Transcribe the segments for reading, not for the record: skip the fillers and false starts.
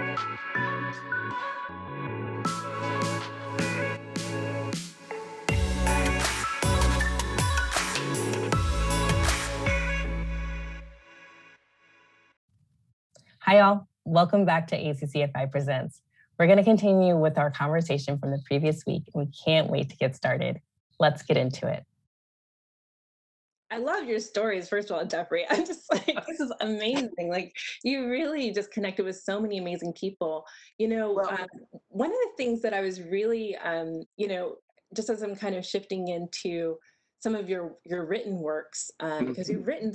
Hi, all. Welcome back to ACCFI Presents. We're going to continue with our conversation from the previous week, and we can't wait to get started. Let's get into it. I love your stories, first of all, Jeffrey. I'm just like, this is amazing. Like, you really just connected with so many amazing people. Well, One of the things that I was really, just as I'm kind of shifting into some of your written works, because mhm, you've written,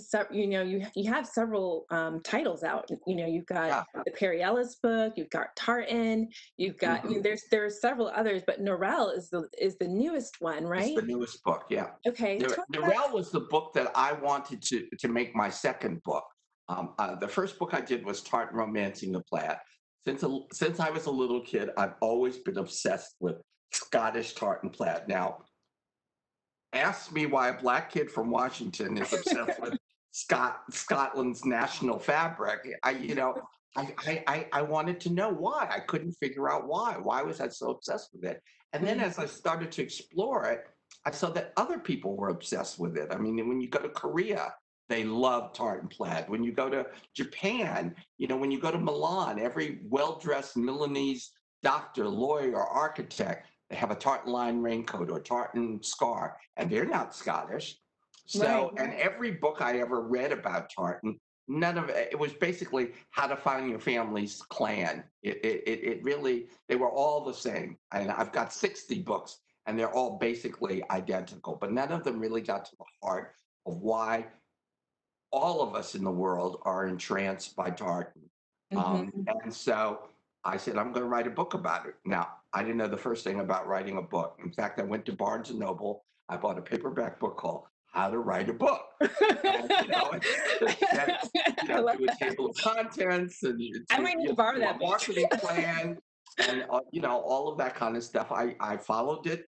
you have several titles out. You've got yeah, the Perry Ellis book, you've got Tartan, you've got, mhm. there's several others, but Norell is the newest one, It's right? the newest book, yeah. Okay, talk about. Norell was the book that I wanted to make my second book. The first book I did was Tartan Romancing the Plaid. Since I was a little kid, I've always been obsessed with Scottish tartan plaid. Now, ask me why a black kid from Washington is obsessed with Scotland's national fabric. I wanted to know why. I couldn't figure out why. Why was I so obsessed with it? And then as I started to explore it, I saw that other people were obsessed with it. I mean, when you go to Korea, they love tartan plaid. When you go to Japan, when you go to Milan, every well-dressed Milanese doctor, lawyer, architect, they have a tartan line raincoat or tartan scarf, and they're not Scottish. Right. So, and every book I ever read about tartan, none of it was basically how to find your family's clan. It really, they were all the same. And I've got 60 books, and they're all basically identical, but none of them really got to the heart of why all of us in the world are entranced by tartan. Mhm. And so I said, I'm going to write a book about it. Now, I didn't know the first thing about writing a book. In fact, I went to Barnes and Noble. I bought a paperback book called How to Write a Book. And, then, I love do a that. table of contents and I might need to borrow do a that book. marketing plan and, all of that kind of stuff. I followed it,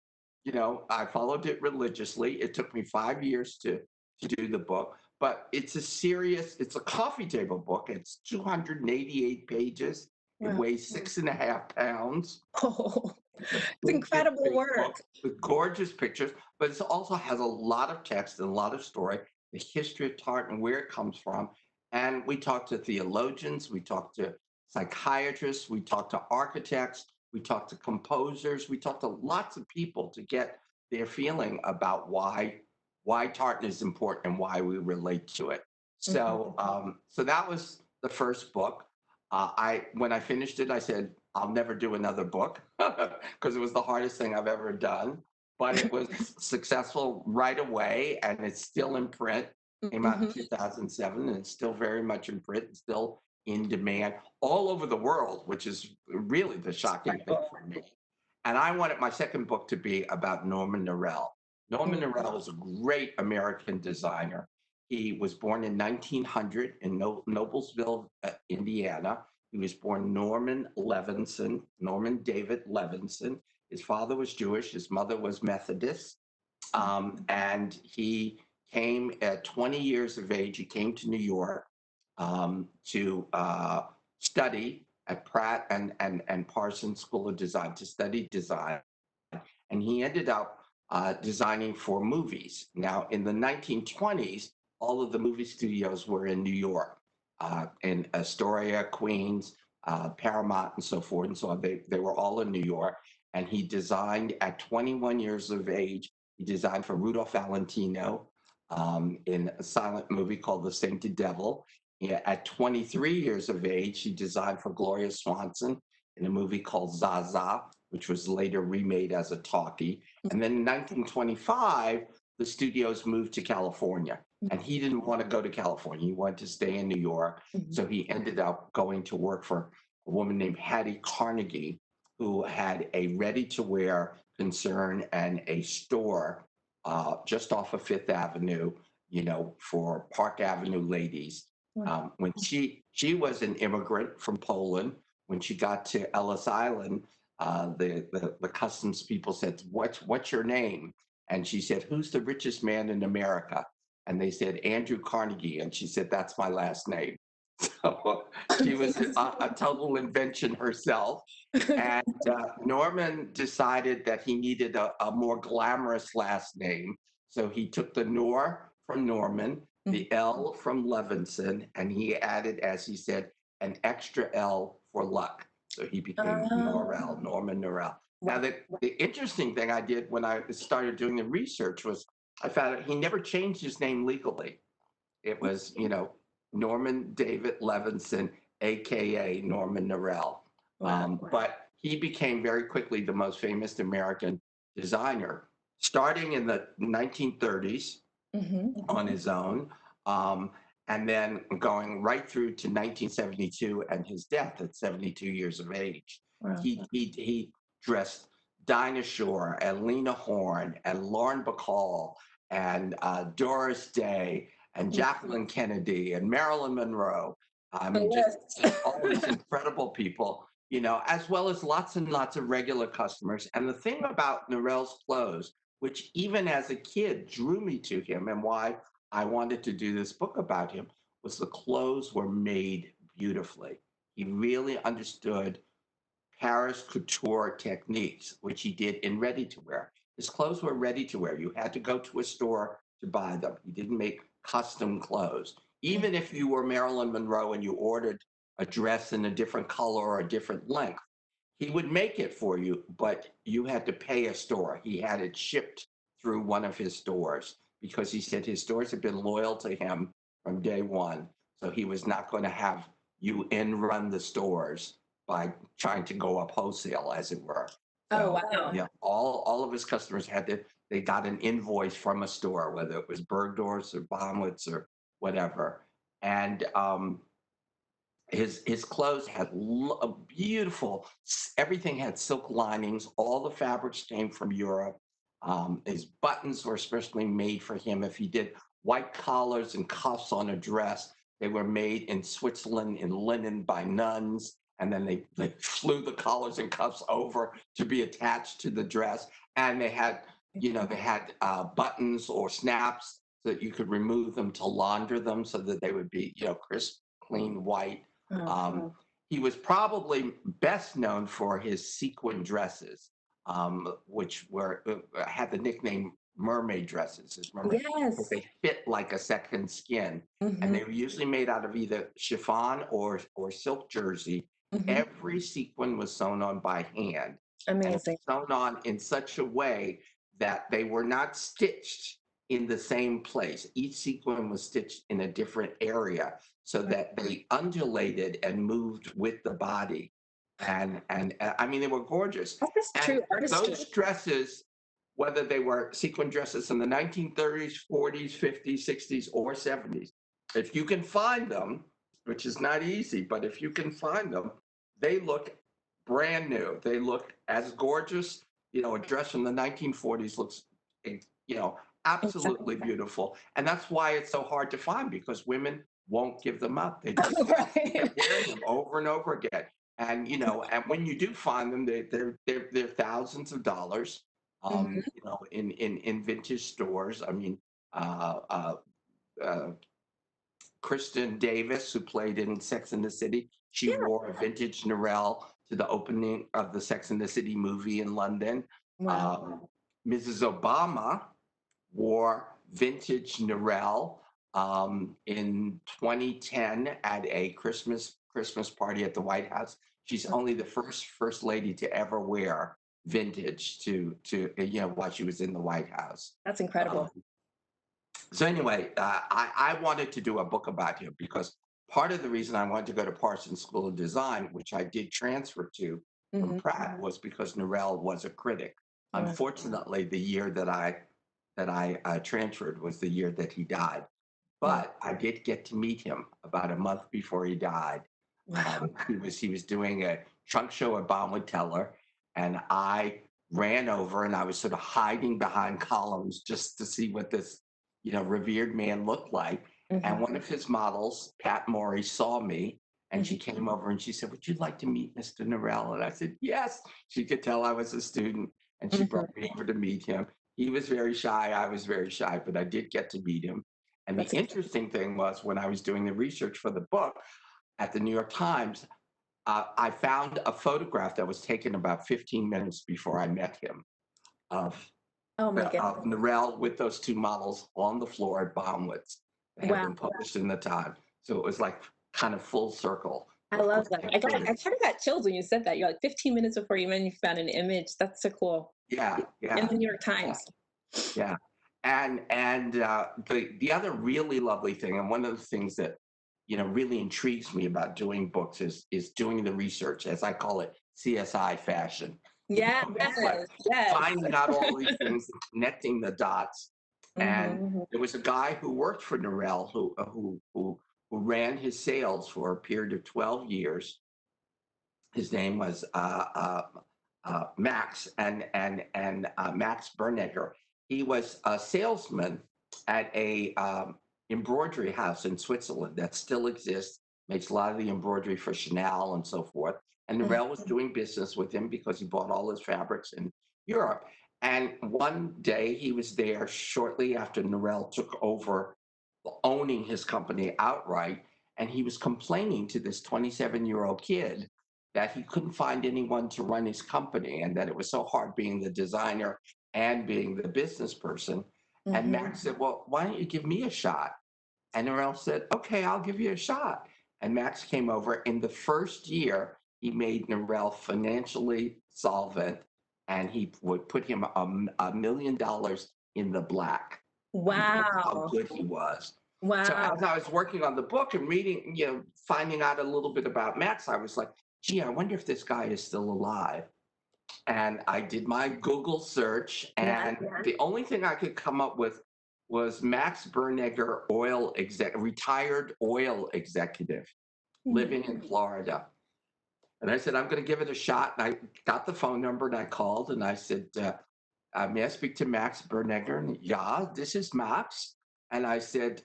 I followed it religiously. It took me 5 years to do the book, but it's a coffee table book. It's 288 pages. It Wow. weighs 6.5 pounds. Oh, It's a it's incredible big book work. with gorgeous pictures, but it also has a lot of text and a lot of story, the history of tartan, where it comes from. And we talked to theologians, we talked to psychiatrists, we talked to architects, we talked to composers, we talked to lots of people to get their feeling about why tartan is important and why we relate to it. So, Mhm. so that was the first book. When I finished it, I said, I'll never do another book because it was the hardest thing I've ever done. But it was successful right away, and it's still in print. Came out in Mhm. 2007, and it's still very much in print, and still in demand all over the world, which is really the shocking thing Incredible. for me. And I wanted my second book to be about Norman Norell. Norman Mhm. Norell is a great American designer. He was born in 1900 in Noblesville, Indiana. He was born Norman David Levinson. His father was Jewish, his mother was Methodist. And he came at 20 years of age, he came to New York to study at Pratt and Parsons School of Design, to study design. And he ended up designing for movies. Now, in the 1920s, all of the movie studios were in New York, in Astoria, Queens, Paramount, and so forth. And so on. They were all in New York. And he designed at 21 years of age. He designed for Rudolph Valentino in a silent movie called The Sainted Devil. Yeah, at 23 years of age, he designed for Gloria Swanson in a movie called Zaza, which was later remade as a talkie. And then in 1925, the studios moved to California. And he didn't want to go to California. He wanted to stay in New York. Mhm. So he ended up going to work for a woman named Hattie Carnegie, who had a ready to wear concern and a store just off of Fifth Avenue, for Park Avenue ladies. Wow. When she was an immigrant from Poland, when she got to Ellis Island, the customs people said, "What's your name?" And she said, "Who's the richest man in America?" And they said, "Andrew Carnegie." And she said, "That's my last name." So she was a total invention herself. And Norman decided that he needed a more glamorous last name. So he took the Nor from Norman, the L from Levinson, and he added, as he said, an extra L for luck. So he became Norrell, Norman Norrell. Now, the interesting thing I did when I started doing the research was I found out he never changed his name legally. It was, Norman David Levinson, AKA Norman Norrell. But he became very quickly the most famous American designer, starting in the 1930s on his own, and then going right through to 1972 and his death at 72 years of age. Wow. He dressed Dinah Shore and Lena Horne and Lauren Bacall and Doris Day and Jacqueline Kennedy and Marilyn Monroe. I mean, just all these incredible people, as well as lots and lots of regular customers. And the thing about Norell's clothes, which even as a kid drew me to him and why I wanted to do this book about him, was the clothes were made beautifully. He really understood Paris couture techniques, which he did in ready to wear. His clothes were ready to wear. You had to go to a store to buy them. He didn't make custom clothes. Even if you were Marilyn Monroe and you ordered a dress in a different color or a different length, he would make it for you, but you had to pay a store. He had it shipped through one of his stores because he said his stores had been loyal to him from day one. So he was not going to have you run the stores by trying to go up wholesale, as it were. Oh, wow. Yeah, all of his customers they got an invoice from a store, whether it was Bergdorf's or Bonwitz or whatever. And his clothes had beautiful, everything had silk linings. All the fabrics came from Europe. His buttons were especially made for him. If he did white collars and cuffs on a dress, they were made in Switzerland in linen by nuns. And then they flew the collars and cuffs over to be attached to the dress. And they had, buttons or snaps so that you could remove them to launder them so that they would be, crisp, clean, white. He was probably best known for his sequin dresses, which had the nickname mermaid dresses. Yes. They fit like a second skin, and they were usually made out of either chiffon or silk jersey. Every sequin was sewn on by hand. Amazing. And sewn on in such a way that they were not stitched in the same place. Each sequin was stitched in a different area so that they undulated and moved with the body. And I mean, they were gorgeous. That's true artistry. Those dresses, whether they were sequin dresses in the 1930s, 40s, 50s, 60s, or 70s, if you can find them, which is not easy, but if you can find them, they look brand new. They look as gorgeous. A dress from the 1940s looks, absolutely beautiful. And that's why it's so hard to find, because women won't give them up. They just keep wearing them over and over again. And, and when you do find them, they're thousands of dollars, in vintage stores. I mean, Kristen Davis, who played in Sex and the City, she wore a vintage Norell to the opening of the Sex and the City movie in London. Wow. Mrs. Obama wore vintage Norell in 2010 at a Christmas party at the White House. She's only the first lady to ever wear vintage to while she was in the White House. That's incredible. So anyway, I wanted to do a book about him because part of the reason I wanted to go to Parsons School of Design, which I did transfer to from Pratt, was because Norell was a critic. Unfortunately, the year that I transferred was the year that he died. But I did get to meet him about a month before he died. He was doing a trunk show at Baumwood Teller, and I ran over and I was sort of hiding behind columns just to see what this revered man looked like. And one of his models, Pat Morey, saw me, and she came over and she said, "Would you like to meet Mr. Norell?" And I said, "Yes." She could tell I was a student, and she brought me over to meet him. He was very shy. I was very shy, but I did get to meet him. And the interesting thing was, when I was doing the research for the book, at the New York Times, I found a photograph that was taken about 15 minutes before I met him of, Oh my of goodness. Norell with those two models on the floor at Baumwitz. They had Wow. been published in the Time. So it was like kind of full circle. I Of love course, that. I kind of got chills when you said that. You're like 15 minutes before you even found an image. That's so cool. yeah, In yeah, the New York yeah, Times. yeah. And the other really lovely thing, and one of the things that really intrigues me about doing books is doing the research, as I call it, CSI fashion. Yes, It's like yes. finding out all these things, connecting the dots. And Mhm. there was a guy who worked for Norell who ran his sales for a period of 12 years. His name was Max and Max Bernegger. He was a salesman at a embroidery house in Switzerland that still exists. Makes a lot of the embroidery for Chanel and so forth. And Norell was doing business with him because he bought all his fabrics in Europe. And one day he was there shortly after Norell took over owning his company outright, and he was complaining to this 27-year-old kid that he couldn't find anyone to run his company and that it was so hard being the designer and being the business person. And Mhm. Max said, well, why don't you give me a shot? And Norell said, okay, I'll give you a shot. And Max came over. In the first year, he made Norell financially solvent, and he would put him $1 million in the black. That's how Wow. good he was. So Wow. as I was working on the book and reading, finding out a little bit about Max, I was like, gee, I wonder if this guy is still alive. And I did my Google search, Yeah. and the only thing I could come up with was Max Bernegger, retired oil executive living in Florida. And I said, I'm going to give it a shot. And I got the phone number and I called and I said, may I speak to Max Bernegger? And yeah, this is Max. And I said,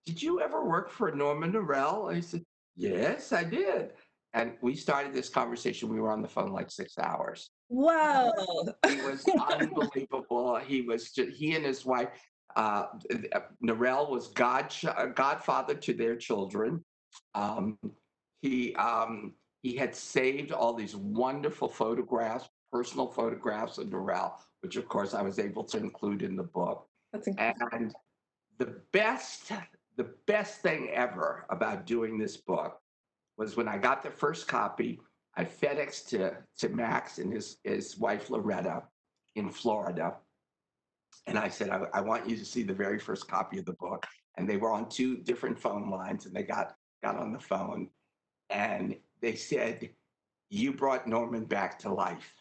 did you ever work for Norman Norell? And he said, yes, I did. And we started this conversation. We were on the phone like 6 hours. Whoa. He was unbelievable. He and his wife, uh, Norell was godfather to their children. Um, he had saved all these wonderful photographs, personal photographs of Norell, which of course I was able to include in the book. That's incredible. And the best, the best thing ever about doing this book was when I got the first copy, I FedExed to Max and his wife Loretta in Florida. And I said, I want you to see the very first copy of the book. And they were on two different phone lines, and they got on the phone and they said, you brought Norman back to life.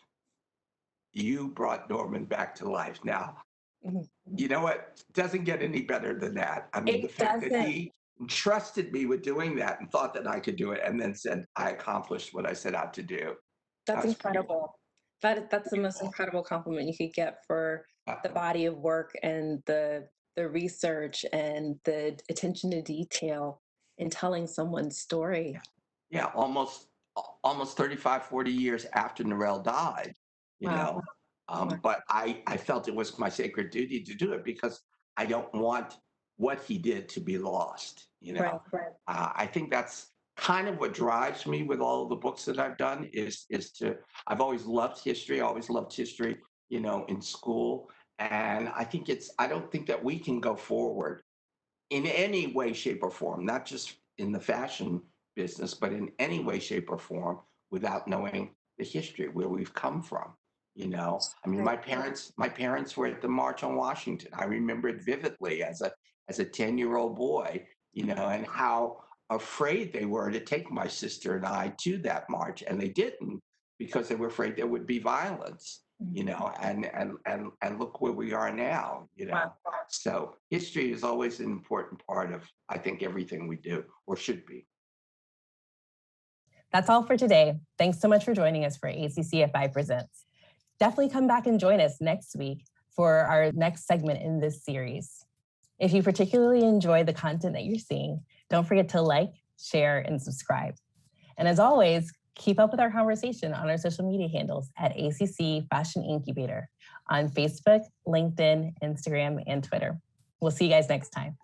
You brought Norman back to life. Now, Mhm. you know what? Doesn't get any better than that. I mean, the It fact that doesn't. he trusted me with doing that and thought that I could do it and then said, I accomplished what I set out to do. That's That's pretty incredible. That's the most incredible compliment you could get for cool. the body of work and the research and the attention to detail in telling someone's story. Yeah, almost 35, 40 years after Norell died, you Wow. know. Wow. But I felt it was my sacred duty to do it because I don't want what he did to be lost, Right. Right. I think that's kind of what drives me with all of the books that I've done I've always loved history, in school. And I don't think that we can go forward in any way, shape, or form, not just in the fashion business, but in any way, shape, or form without knowing the history, where we've come from. I mean, Right. my parents were at the March on Washington. I remember it vividly as a 10-year-old boy, and how afraid they were to take my sister and I to that march. And they didn't, because they were afraid there would be violence, and look where we are now. Wow. So history is always an important part of, I think, everything we do, or should be. That's all for today. Thanks so much for joining us for ACCFI Presents. Definitely come back and join us next week for our next segment in this series. If you particularly enjoy the content that you're seeing, don't forget to like, share, and subscribe. And as always, keep up with our conversation on our social media handles at ACC Fashion Incubator on Facebook, LinkedIn, Instagram, and Twitter. We'll see you guys next time.